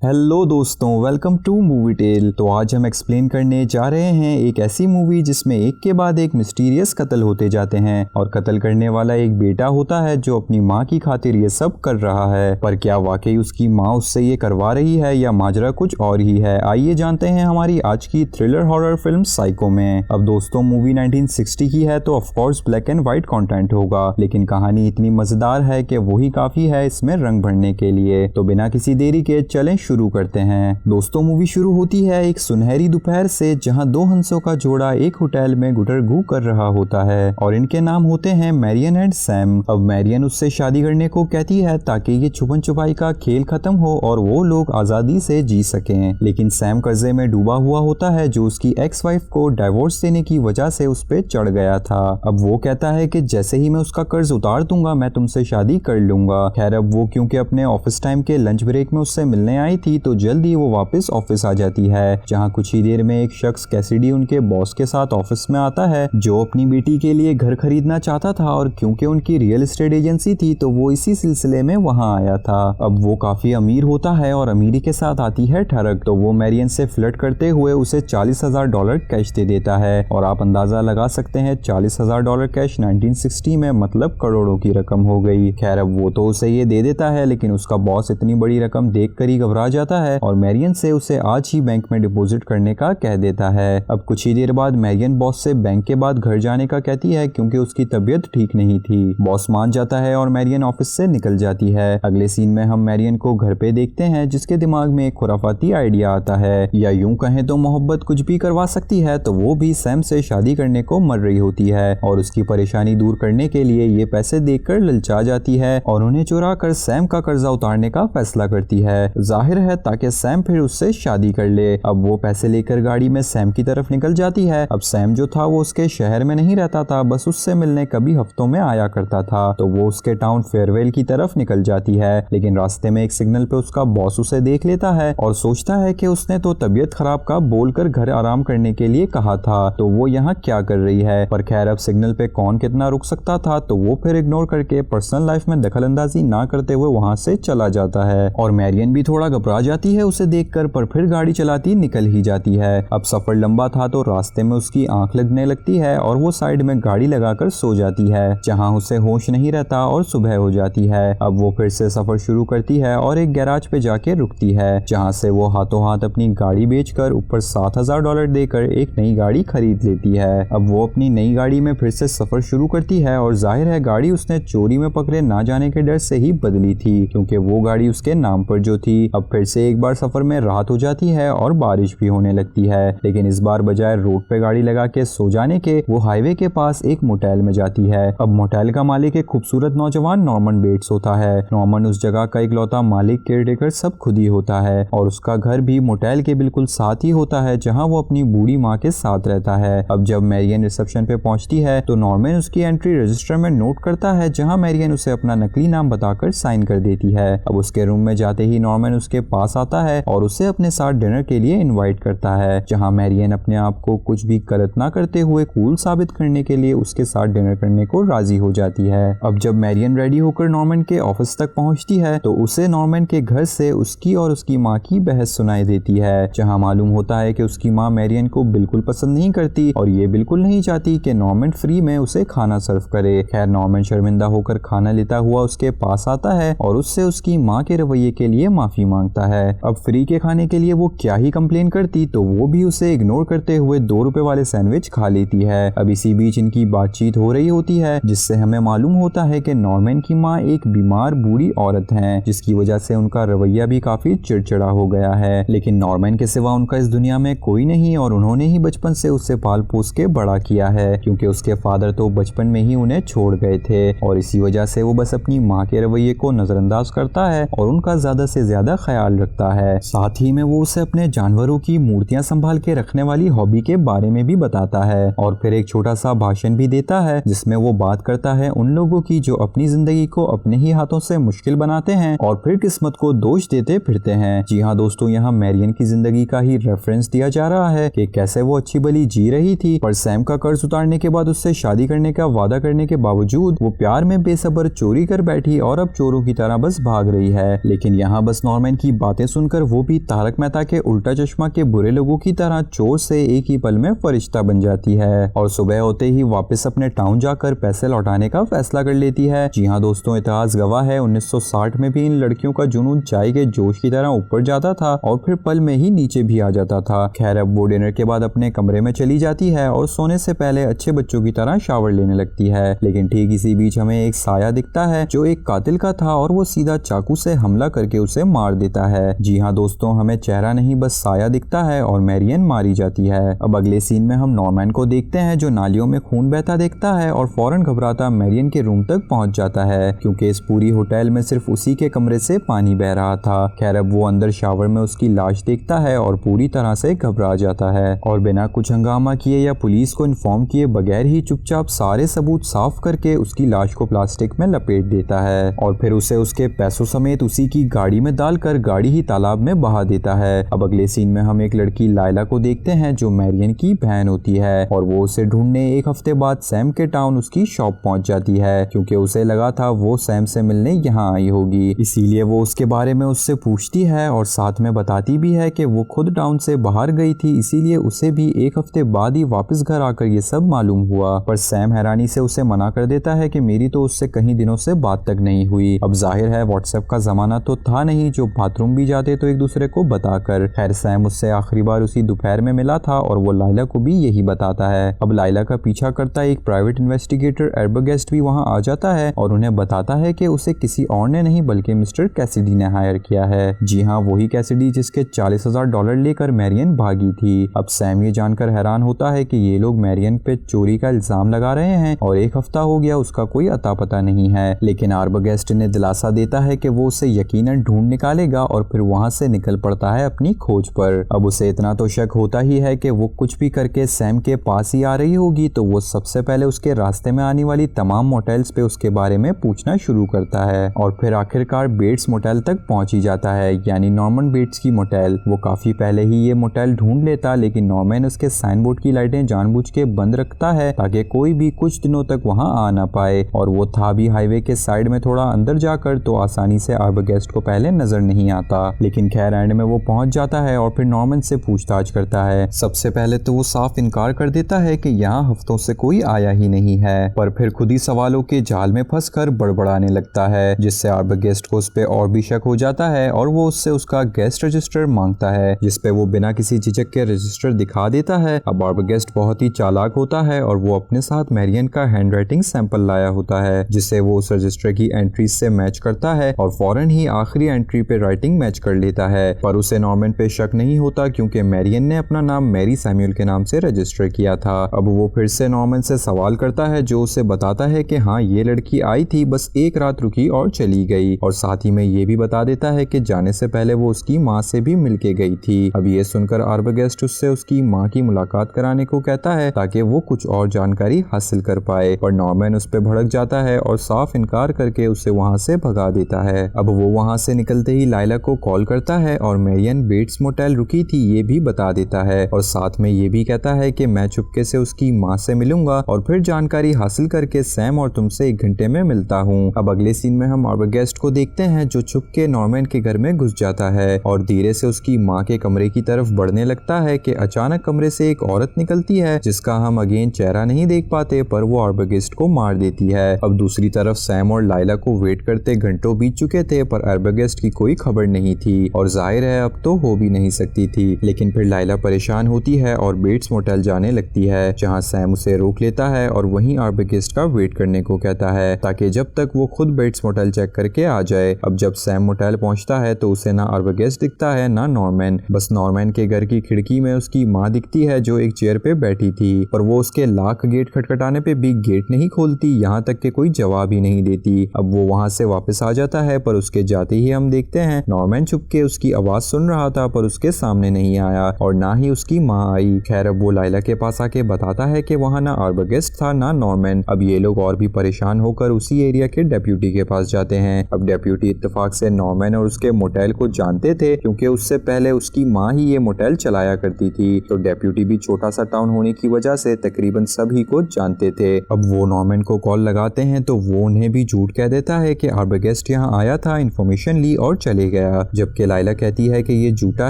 Hello दोस्तों, welcome two movie tell. तो आज हम एक्सप्लेन करने जा रहे हैं एक ऐसी मूवी जिसमें एक के बाद एक मिस्टीरियस कत्ल होते जाते हैं और कत्ल करने वाला एक बेटा होता है जो अपनी माँ की खातिर ये सब कर रहा है। पर क्या वाकई उसकी माँ उससे ये करवा रही है या माजरा कुछ और ही है? आइए जानते हैं हमारी आज की थ्रिलर हॉरर फिल्म साइको में। अब दोस्तों, मूवी 1960 की है तो of course black and white content होगा, लेकिन कहानी इतनी मजेदार है कि वही काफी है इसमें रंग भरने के लिए। तो बिना किसी देरी के चलें शुरू करते हैं। दोस्तों, मूवी शुरू होती है एक सुनहरी दोपहर से, जहां दो हंसों का जोड़ा एक होटल में गुटरगू कर रहा होता है और इनके नाम होते हैं मैरियन एंड सैम। अब मैरियन उससे शादी करने को कहती है ताकि ये छुपन छुपाई का खेल खत्म हो और वो लोग आजादी से जी सकें, लेकिन सैम कर्जे में डूबा हुआ होता है जो उसकी एक्स वाइफ को डाइवोर्स देने की वजह से उस पे चढ़ गया था। अब वो कहता है कि जैसे ही मैं उसका कर्ज उतार दूंगा मैं तुमसे शादी कर लूंगा। खैर, अब वो क्योंकि अपने ऑफिस टाइम के लंच ब्रेक में उससे मिलने आई थी तो जल्दी वो वापस ऑफिस आ जाती है, जहां कुछ ही देर में एक शख्स कैसिडी उनके बॉस के साथ ऑफिस में आता है जो अपनी बेटी के लिए घर खरीदना चाहता था और क्योंकि उनकी रियल एस्टेट एजेंसी थी तो वो इसी सिलसिले में वहां आया था। अब वो काफी अमीर होता है और अमीरी के साथ आती है ठरक, तो वो मैरियन से फ्लर्ट करते हुए उसे $40,000 कैश दे देता है और आप अंदाजा लगा सकते हैं $40,000 कैश 1960 में मतलब करोड़ों की रकम हो गई। खैर, अब वो तो उसे ये दे देता है, लेकिन उसका बॉस इतनी बड़ी रकम देख कर ही घबरा जाता है और मैरियन से उसे आज ही बैंक में डिपॉजिट करने का कह देता है। अब कुछ ही देर बाद मैरियन बॉस से बैंक के बाद घर जाने का कहती है क्योंकि उसकी तबीयत ठीक नहीं थी। बॉस मान जाता है और मैरियन ऑफिस से निकल जाती है। अगले सीन में हम मैरियन को घर पे देखते हैं जिसके दिमाग में एक खुराफाती आइडिया आता है, या यूं कहें तो मोहब्बत कुछ भी करवा सकती है। तो वो भी सैम से शादी करने को मर रही होती है और उसकी परेशानी दूर करने के लिए ये पैसे देकर ललचा जाती है और उन्हें चुरा कर सैम का कर्जा उतारने का फैसला करती है, जाहिर है ताकि सैम फिर उससे शादी कर ले। अब वो पैसे लेकर गाड़ी में सैम की तरफ निकल जाती है। अब सैम जो था वो उसके शहर में नहीं रहता था, बस उससे मिलने कभी हफ्तों में आया करता था, तो वो उसके टाउन फेयरवेल की तरफ निकल जाती है। लेकिन रास्ते में एक सिग्नल पे उसका बॉस उसे देख लेता है और सोचता है कि उसने तो तबीयत खराब का बोलकर घर आराम करने के लिए कहा था, तो वो यहाँ क्या कर रही है। पर खैर, अब सिग्नल पे कौन कितना रुक सकता था, तो वो फिर इग्नोर करके पर्सनल लाइफ में दखल अंदाजी ना करते हुए वहां से चला जाता है और मैरियन भी थोड़ा घबरा जाती है उसे देखकर, पर फिर गाड़ी चलाती निकल ही जाती है। अब सफर लंबा था तो रास्ते में उसकी आंख लगने लगती है और वो साइड में गाड़ी लगाकर सो जाती है, जहां उसे होश नहीं रहता और सुबह हो जाती है। अब वो फिर से सफर शुरू करती है और एक गैराज पे जाके रुकती है, जहां से वो हाथों हाथ अपनी गाड़ी बेचकर ऊपर $7,000 देकर एक नई गाड़ी खरीद लेती है। अब वो अपनी नई गाड़ी में फिर से सफर शुरू करती है और जाहिर है गाड़ी उसने चोरी में पकड़े ना जाने के डर से ही बदली थी, क्योंकि वो गाड़ी उसके नाम पर जो थी। अब फिर से एक बार सफर में रात हो जाती है और बारिश भी होने लगती है, लेकिन इस बार बजाय रोड पे गाड़ी लगा के सो जाने के वो हाईवे के पास एक मोटेल में जाती है। अब मोटेल का मालिक एक खूबसूरत नौजवान नॉर्मन बेट्स होता है। नॉर्मन उस जगह का इकलौता मालिक, केयरटेकर सब खुद ही होता है और उसका घर भी मोटेल के बिल्कुल साथ ही होता है, जहां वो अपनी बूढ़ी माँ के साथ रहता है। अब जब मैरियन रिसेप्शन पे पहुंचती है तो नॉर्मन उसकी एंट्री रजिस्टर में नोट करता है, जहां मैरियन उसे अपना नकली नाम बताकर साइन कर देती है। अब उसके रूम में जाते ही नॉर्मन उसके पास आता है और उसे अपने साथ डिनर के लिए इनवाइट करता है, जहां मैरियन अपने आप को कुछ भी गलत ना करते हुए कूल साबित करने के लिए उसके साथ डिनर करने को राजी हो जाती है। अब जब मैरियन रेडी होकर नॉर्मन के ऑफिस तक पहुंचती है तो उसे नॉर्मन के घर से उसकी और उसकी माँ की बहस सुनाई देती है, जहां मालूम होता है कि उसकी माँ मैरियन को बिल्कुल पसंद नहीं करती और ये बिल्कुल नहीं चाहती कि नॉर्मन फ्री में उसे खाना सर्व करे। खैर, नॉर्मन शर्मिंदा होकर खाना लेता हुआ उसके पास आता है और उससे उसकी माँ के रवैये के लिए माफी मांगता है। अब फ्री के खाने के लिए वो क्या ही कंप्लेन करती, तो वो भी उसे इग्नोर करते हुए $2 वाले सैंडविच खा लेती है। अब इसी बीच इनकी बातचीत हो रही होती है, जिससे हमें मालूम होता है कि नॉर्मन की माँ एक बीमार बूढ़ी औरत है, जिसकी वजह से उनका रवैया भी काफी चिड़चिड़ा हो गया है। लेकिन नॉर्मन के सिवा उनका इस दुनिया में कोई नहीं और उन्होंने ही बचपन से उसे पाल पोस के बड़ा किया है, क्योंकि उसके फादर तो बचपन में ही उन्हें छोड़ गए थे और इसी वजह से वो बस अपनी माँ के रवैये को नजरअंदाज करता है और उनका ज्यादा से ज्यादा ख्याल रखता है। साथ ही में वो उसे अपने जानवरों की मूर्तियां संभाल के रखने वाली हॉबी के बारे में भी बताता है और फिर एक छोटा सा भाषण भी देता है, जिसमें वो बात करता है उन लोगों की जो अपनी जिंदगी को अपने ही हाथों से मुश्किल बनाते हैं और फिर किस्मत को दोष देते फिरते हैं। जी हाँ दोस्तों, यहाँ मैरियन की जिंदगी का ही रेफरेंस दिया जा रहा है कि कैसे वो अच्छी भली जी रही थी, पर सैम का कर्ज उतारने के बाद उससे शादी करने का वादा करने के बावजूद वो प्यार में बेसब्र चोरी कर बैठी और अब चोरों की तरह बस भाग रही है। लेकिन यहाँ बस नॉर्मन की की बातें सुनकर वो भी तारक मेहता के उल्टा चश्मा के बुरे लोगों की तरह चोर से एक ही पल में फरिश्ता बन जाती है और सुबह होते ही वापस अपने टाउन जाकर पैसे लौटाने का फैसला कर लेती है। जी हाँ दोस्तों, इतिहास गवाह है 1960 में भी इन लड़कियों का जुनून चाय के जोश की तरह ऊपर जाता था और फिर पल में ही नीचे भी आ जाता था। खैर अब वो डिनर के बाद अपने कमरे में चली जाती है और सोने से पहले अच्छे बच्चों की तरह शावर लेने लगती है। लेकिन ठीक इसी बीच हमें एक साया दिखता है जो एक कातिल का था और वो सीधा चाकू से हमला करके उसे मार देता है। जी हाँ दोस्तों, हमें चेहरा नहीं बस साया दिखता है और मैरियन मारी जाती है। अब अगले सीन में हम नॉर्मैन को देखते हैं जो नालियों में खून बहता देखता है और फौरन घबराता मैरियन के रूम तक पहुंच जाता है क्योंकि इस पूरी होटल में सिर्फ उसी के कमरे से पानी बह रहा था। खैर अब वो अंदर शावर में उसकी लाश देखता है और पूरी तरह से घबरा जाता है और बिना कुछ हंगामा किए या पुलिस को इन्फॉर्म किए बगैर ही चुपचाप सारे सबूत साफ करके उसकी लाश को प्लास्टिक में लपेट देता है और फिर उसे उसके पैसों समेत उसी की गाड़ी में डालकर गाड़ी ही तालाब में बहा देता है। अब अगले सीन में हम एक लड़की लाइला को देखते हैं जो मैरियन की बहन होती है और वो उसे ढूंढने एक हफ्ते बाद सैम के टाउन उसकी शॉप पहुंच जाती है क्योंकि उसे लगा था वो सैम से मिलने यहाँ आई होगी, इसीलिए वो उसके बारे में उससे पूछती है और साथ में बताती भी है कि वो खुद टाउन से बाहर गई थी, इसीलिए उसे भी एक हफ्ते बाद ही वापस घर आकर ये सब मालूम हुआ। पर सैम हैरानी से उसे मना कर देता है कि मेरी तो उससे कई दिनों से बात तक नहीं हुई। अब जाहिर है व्हाट्सएप का जमाना तो था नहीं जो बाथरूम भी जाते तो एक दूसरे को बताकर। खैर सैम उससे आखिरी बार उसी दोपहर में मिला था और वो लाइला को भी यही बताता है। अब लाइला का पीछा करता एक प्राइवेट इन्वेस्टिगेटर एर्बगेस्ट भी वहाँ आ जाता है और उन्हें बताता है कि उसे किसी और ने नहीं बल्कि मिस्टर कैसिडी ने हायर किया है। जी हाँ, वही कैसिडी जिसके $40,000 लेकर मैरियन भागी थी। अब सैम ये जानकर हैरान होता है कि ये लोग मैरियन पे चोरी का इल्जाम लगा रहे हैं और एक हफ्ता हो गया उसका कोई अता पता नहीं है। लेकिन एर्बगेस्ट ने दिलासा देता है कि वो उसे यकीनन ढूंढ निकालेगा और फिर वहाँ से निकल पड़ता है अपनी खोज पर। अब उसे इतना तो शक होता ही है कि वो कुछ भी करके सैम के पास ही आ रही होगी, तो वो सबसे पहले उसके रास्ते में आने वाली तमाम मोटेल्स पे उसके बारे में पूछना शुरू करता है और फिर आखिरकार बेट्स मोटेल तक पहुंच ही जाता है, यानी नॉर्मन बेट्स की मोटेल। वो काफी पहले ही ये मोटेल ढूंढ लेता लेकिन नॉर्मन उसके साइन बोर्ड की लाइटें जानबूझ के बंद रखता है ताकि कोई भी कुछ दिनों तक वहां आ ना पाए और वो था भी हाईवे के साइड में थोड़ा अंदर जाकर, तो आसानी से एर्बगेस्ट को पहले नजर नहीं आता। लेकिन खैर एंड में वो पहुंच जाता है और फिर नॉर्मन से पूछताछ करता है। सबसे पहले तो वो साफ इनकार कर देता है कि यहाँ हफ्तों से कोई आया ही नहीं है, पर फिर खुद ही सवालों के जाल में फंसकर बड़बड़ाने लगता है जिससे एर्बगेस्ट को उस पे और भी शक हो जाता है और वो उससे उसका गेस्ट रजिस्टर मांगता है जिसपे वो बिना किसी झिझक के रजिस्टर दिखा देता है। अब एर्बगेस्ट बहुत ही चालाक होता है और वो अपने साथ मैरियन का हैंडराइटिंग सैंपल लाया होता है जिससे वो उस रजिस्टर की एंट्रीज से मैच करता है और फौरन ही आखिरी एंट्री पे राइटिंग मैच कर लेता है। पर उसे नॉर्मन पे शक नहीं होता क्योंकि मैरियन ने अपना नाम मैरी सैमुअल के नाम से रजिस्टर किया था। अब वो फिर से नॉर्मन से सवाल करता है जो उसे बताता है कि हाँ ये लड़की आई थी, बस एक रात रुकी और चली गई, और साथ ही में ये भी बता देता है कि जाने से पहले वो उसकी माँ से भी मिलके गई थी। अब ये सुनकर एर्बगेस्ट उससे उसकी माँ की मुलाकात कराने को कहता है ताकि वो कुछ और जानकारी हासिल कर पाए, पर नॉर्मन उस पर भड़क जाता है और साफ इनकार करके उसे वहाँ से भगा देता है। अब वो वहाँ से निकलते ही लाइला को कॉल करता है और मैरियन बेट्स मोटेल रुकी थी ये भी बता देता है और साथ में ये भी कहता है कि मैं चुपके से उसकी माँ से मिलूंगा और फिर जानकारी हासिल करके सैम और तुमसे 1 घंटे में मिलता हूँ। अब अगले सीन में हम एर्बगेस्ट को देखते हैं जो छुप के नॉर्मन के घर में घुस जाता है और धीरे से उसकी माँ के कमरे की तरफ बढ़ने लगता है कि अचानक कमरे से एक औरत निकलती है जिसका हम अगेन चेहरा नहीं देख पाते, पर वो एर्बगेस्ट को मार देती है। अब दूसरी तरफ सैम और लाइला को वेट करते घंटों बीत चुके थे पर एर्बगेस्ट की कोई खबर नहीं थी और जाहिर है अब तो हो भी नहीं सकती थी। लेकिन फिर लाइला परेशान होती है और बेट्स मोटेल जाने लगती है जहाँ सैम उसे रोक लेता है और वहीं एर्बगेस्ट का वेट करने को कहता है ताकि जब तक वो खुद बेट्स मोटेल चेक करके आ जाए। अब जब सैम मोटेल पहुंचता है तो उसे ना एर्बगेस्ट दिखता है ना नॉर्मन, बस नॉर्मन के घर की खिड़की में उसकी माँ दिखती है जो एक चेयर पे बैठी थी, पर वो उसके लाख गेट खटखटाने पे भी गेट नहीं खोलती, यहाँ तक कि कोई जवाब ही नहीं देती। अब वो वहाँ से वापस आ जाता है पर उसके जाते ही हम देखते हैं नॉर्मन छुप के उसकी आवाज सुन रहा था पर उसके सामने नहीं आया और ना ही उसकी माँ आई। खैर अब वो लाइला के पास आके बताता है कि वहाँ ना एर्बगेस्ट था ना नॉर्मन। अब ये लोग और भी परेशान होकर उसी एरिया के डेप्यूटी के पास जाते हैं। अब डेप्यूटी इत्तेफाक से नॉर्मन और उसके मोटेल को जानते थे क्योंकि उससे पहले उसकी माँ ही ये मोटेल चलाया करती थी, तो डेप्यूटी भी छोटा सा टाउन होने की वजह से तकरीबन सभी को जानते थे। अब वो नॉर्मन को कॉल लगाते हैं तो वो उन्हें भी झूठ कह देता है कि एर्बगेस्ट यहाँ आया था, इन्फॉर्मेशन ली और चले गया, जबकि लाइला कहती है कि ये झूठा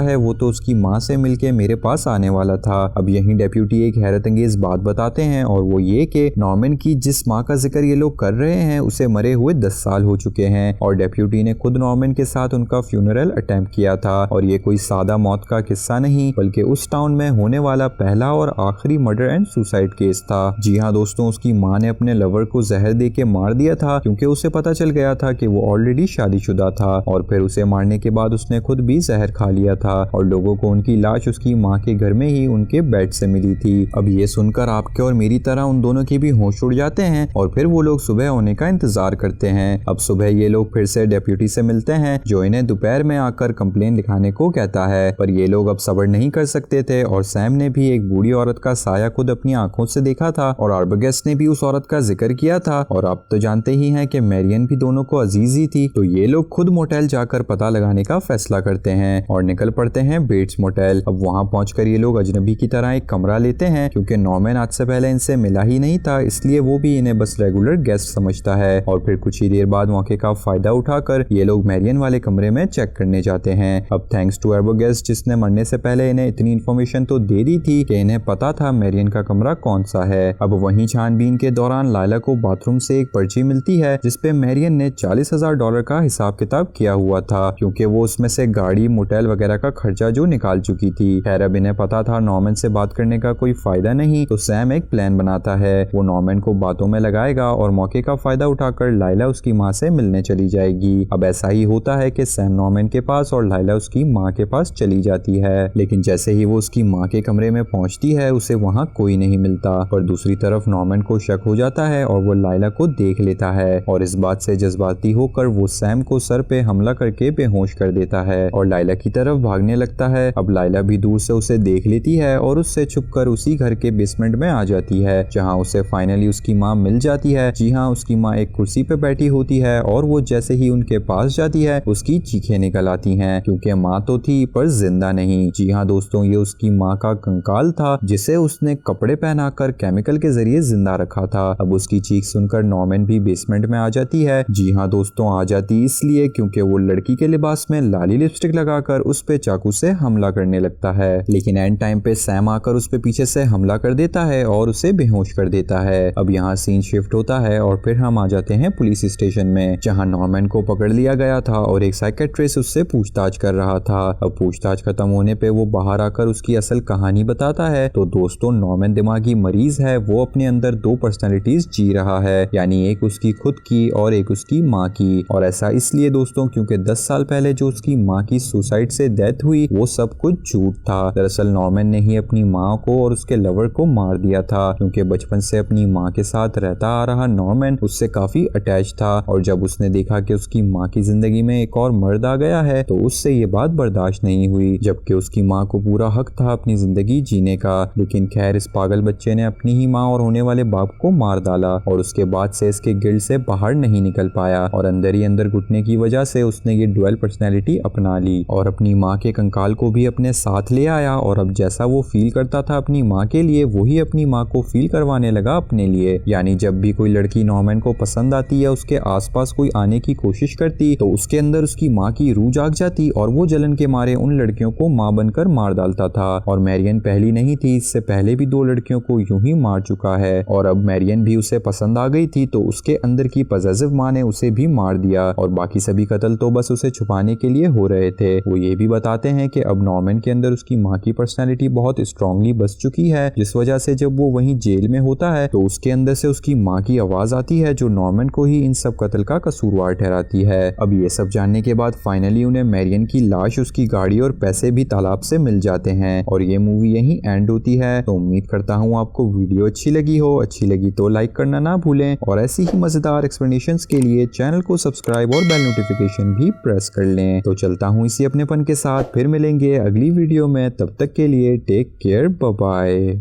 है, वो तो उसकी माँ से मिलके मेरे पास आने वाला था। अब यहीं डेप्यूटी एक हैरत अंगेज बात बताते हैं और वो ये कि नॉर्मन की जिस माँ का जिक्र ये लोग कर रहे हैं उसे मरे हुए 10 साल हो चुके हैं और डेप्यूटी ने खुद नॉर्मन के साथ उनका फ्यूनरल अटेम्प्ट किया था और ये कोई सादा मौत का किस्सा नहीं बल्कि उस टाउन में होने वाला पहला और आखिरी मर्डर एंड सुसाइड केस था। जी हाँ दोस्तों, उसकी माँ ने अपने लवर को जहर दे के मार दिया था क्योंकि उसे पता चल गया था कि वो ऑलरेडी शादीशुदा था और फिर उसे मारने के बाद उसने खुद भी जहर खा लिया था और लोगों को उनकी लाश उसकी माँ के घर में ही उनके बेड से मिली थी। अब ये सुनकर आपके और मेरी तरह उन दोनों के भी होश उड़ जाते हैं और फिर वो लोग सुबह होने का इंतजार करते हैं। अब सुबह ये लोग फिर से डेप्यूटी से मिलते हैं जो इन्हें दोपहर में आकर कंप्लेन लिखाने को कहता है, पर ये लोग अब सब्र नहीं कर सकते थे और सैम ने भी एक बूढ़ी औरत का साया खुद अपनी आंखों से देखा था और आर्बगेस्ट ने भी उस औरत का जिक्र किया था और आप तो जानते ही हैं कि मैरियन भी दोनों को अजीज ही थी। तो ये लोग खुद मोटेल जाकर पता लगाने का फैसला करते हैं और निकल पड़ते हैं बेट्स मोटेल। अब वहां पहुंचकर ये लोग अजनबी की तरह एक कमरा लेते हैं क्योंकि नॉर्मन आज से पहले इनसे मिला ही नहीं था, इसलिए वो भी इन्हें बस रेगुलर गेस्ट समझता है। और फिर कुछ ही देर बाद मौके का फायदा उठाकर ये लोग मैरियन वाले कमरे में चेक करने जाते हैं। अब थैंक्स टू आर्बगेस्ट जिसने मरने से पहले इन्हें इतनी इन्फॉर्मेशन तो दे दी थी कि इन्हें पता था मैरियन का कमरा कौन सा है। अब वहीं छानबीन के दौरान लाइला को बाथरूम से एक पर्ची मिलती है जिसपे मैरियन ने $40,000 का हिसाब किताब किया हुआ था क्योंकि वो उसमें से गाड़ी मोटेल वगैरह का खर्चा जो निकाल चुकी थी। खैर अब इन्हें पता था नॉर्मन से बात करने का कोई फायदा नहीं, तो सैम एक प्लान बनाता है। वो नॉर्मन को बातों में लगाएगा और मौके का फायदा उठाकर लाइला उसकी माँ से मिलने चली जाएगी। अब ऐसा ही होता है कि सैम नॉर्मन के पास और लाइला उसकी माँ के पास चली जाती है, लेकिन जैसे ही वो उसकी माँ के कमरे में पहुंचती है उसे वहाँ कोई नहीं मिलता। पर दूसरी तरफ नॉर्मन को शक हो जाता है और वो लाइला को देख लेता है और इस बात से जज्बाती होकर वो सैम को सर पे हमला करके बेहोश कर देता है और लाइला की तरफ भागने लगता है। अब लाइला भी दूर से उसे देख लेती है और उससे छुपकर उसी घर के बेसमेंट में आ जाती है जहाँ उसे फाइनली उसकी माँ मिल जाती है। जी हाँ, उसकी माँ एक कुर्सी पे बैठी होती है और वो जैसे ही उनके पास जाती है उसकी चीखें निकल आती हैं क्योंकि माँ तो थी पर जिंदा नहीं। जी हाँ दोस्तों, ये उसकी माँ का कंकाल था जिसे उसने कपड़े पहनाकर केमिकल के जरिए जिंदा रखा था। अब उसकी चीख सुनकर नॉर्मन भी बेसमेंट में आ जाती है। जी हाँ दोस्तों, आ जाती इसलिए क्योंकि वो लड़की के लिबास में लाली लिपस्टिक लगाकर उस पे चाकू से हमला करने लगता है, लेकिन एंड टाइम पे सैम आकर उस पे पीछे से हमला कर देता है और उसे बेहोश कर देता है। अब यहाँ सीन शिफ्ट होता है और फिर हम आ जाते हैं पुलिस स्टेशन में जहाँ नॉर्मन को पकड़ लिया गया था और एक साइकेट्रिस्ट उससे पूछताछ कर रहा था। अब पूछताछ खत्म होने पे वो बाहर आकर उसकी असल कहानी बताता है। तो दोस्तों, नॉर्मन दिमागी मरीज है, वो अपने अंदर दो पर्सनैलिटीज जी रहा है, यानी एक उसकी खुद की और एक उसकी माँ की। और ऐसा इसलिए दोस्तों क्योंकि 10 साल पहले जो उसकी माँ की सुसाइड से डेथ हुई वो सब कुछ झूठ था। दरअसल नॉर्मन ने ही अपनी माँ को और उसके लवर को मार दिया था क्योंकि बचपन से अपनी माँ के साथ रहता आ रहा नॉर्मन उससे काफी अटैच था और जब उसने देखा कि उसकी माँ की जिंदगी में एक और मर्द आ गया है तो उससे ये बात बर्दाश्त नहीं हुई, जबकि उसकी माँ को पूरा हक था अपनी जिंदगी जीने का। लेकिन खैर इस पागल बच्चे ने अपनी ही माँ और होने वाले बाप को मार डाला और उसके बाद से इसके गिल्ड से बाहर नहीं निकल पाया और अंदर ही अंदर घुटने की वजह से उसने ये डुअल पर्सनैलिटी अपना ली और अपनी माँ के कंकाल को भी अपने साथ ले आया और अब जैसा वो फील करता था अपनी माँ के लिए वही अपनी माँ को फील करवाने लगा अपने लिए। यानी जब भी कोई लड़की नॉर्मन को पसंद आती या उसके आसपास कोई आने की कोशिश करती तो उसके अंदर उसकी माँ की रूह जाग जाती और वो जलन के मारे उन लड़कियों को माँ बनकर मार डालता था। और मैरियन पहली नहीं थी, इससे पहले भी 2 लड़कियों को यूं ही मार चुका है और अब मैरियन भी उसे पसंद आ गई थी तो उसके अंदर की पॉसेसिव माँ ने उसे भी मार दिया और बाकी सभी कत्ल तो बस उसे छुपाने के लिए हो रहे थे। वो ये भी बताते हैं कि अब नॉर्मन के अंदर उसकी माँ की पर्सनैलिटी बहुत स्ट्रांगली बस चुकी है, जिस वजह से जब वो वहीं जेल में होता है तो उसके अंदर से उसकी माँ की आवाज आती है जो नॉर्मन को ही इन सब कत्ल का कसूरवार ठहराती है। अब ये सब जानने के बाद फाइनली उन्हें मैरियन की लाश, उसकी गाड़ी और पैसे भी तालाब से मिल जाते हैं और ये मूवी यहीं एंड होती है। तो उम्मीद करता हूँ आपको वीडियो अच्छी लगी हो। अच्छी लगी तो लाइक करना ना भूलें और ऐसी ही मजेदार एक्सप्लेनेशंस के लिए चैनल को सब्सक्राइब और बेल नोटिफिकेशन भी प्रेस कर लें। तो चलता हूँ इसी अपनेपन के साथ, फिर मिलेंगे अगली वीडियो में, तब तक के लिए टेक केयर, बाय बाय।